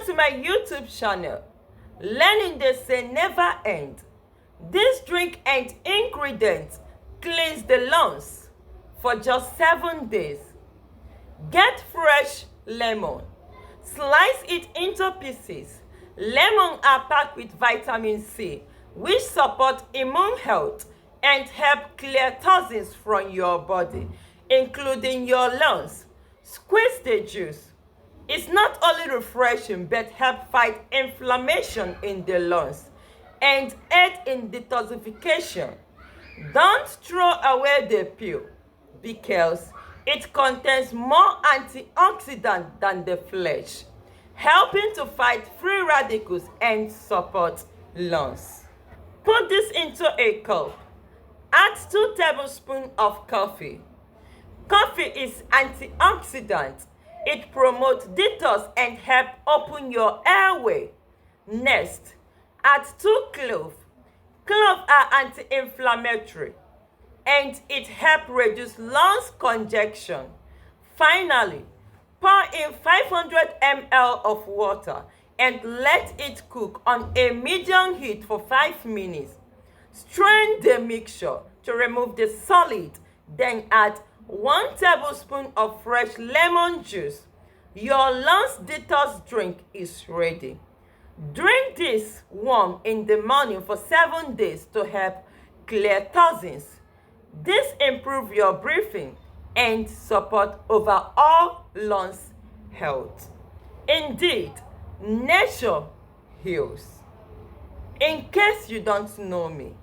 to my YouTube channel. Learning they say never end. This drink and ingredients cleans the lungs for just 7 days. Get fresh lemon. Slice it into pieces. Lemon are packed with vitamin C, which support immune health and help clear toxins from your body, including your lungs. Squeeze the juice. It's not only refreshing but help fight inflammation in the lungs and aid in detoxification. Don't throw away the pill because it contains more antioxidants than the flesh, helping to fight free radicals and support lungs. Put this into a cup. Add 2 tablespoons of coffee. Coffee is antioxidant. It promotes detox and helps open your airway. Next, add 2 cloves. Cloves are anti-inflammatory and it helps reduce lungs congestion. Finally, pour in 500 ml of water and let it cook on a medium heat for 5 minutes. Strain the mixture to remove the solid, then add 1 tablespoon of fresh lemon juice. Your lungs detox drink is ready. Drink this warm in the morning for 7 days to help clear toxins. This improves your breathing and support overall lungs health. Indeed, nature heals. In case you don't know me,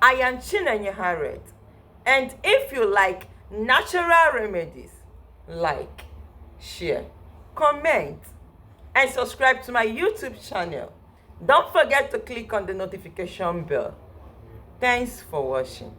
I am Chinenye Harriet, and if you like natural remedies, like, share, comment, and subscribe to my YouTube channel. Don't forget to click on the notification bell. Thanks for watching.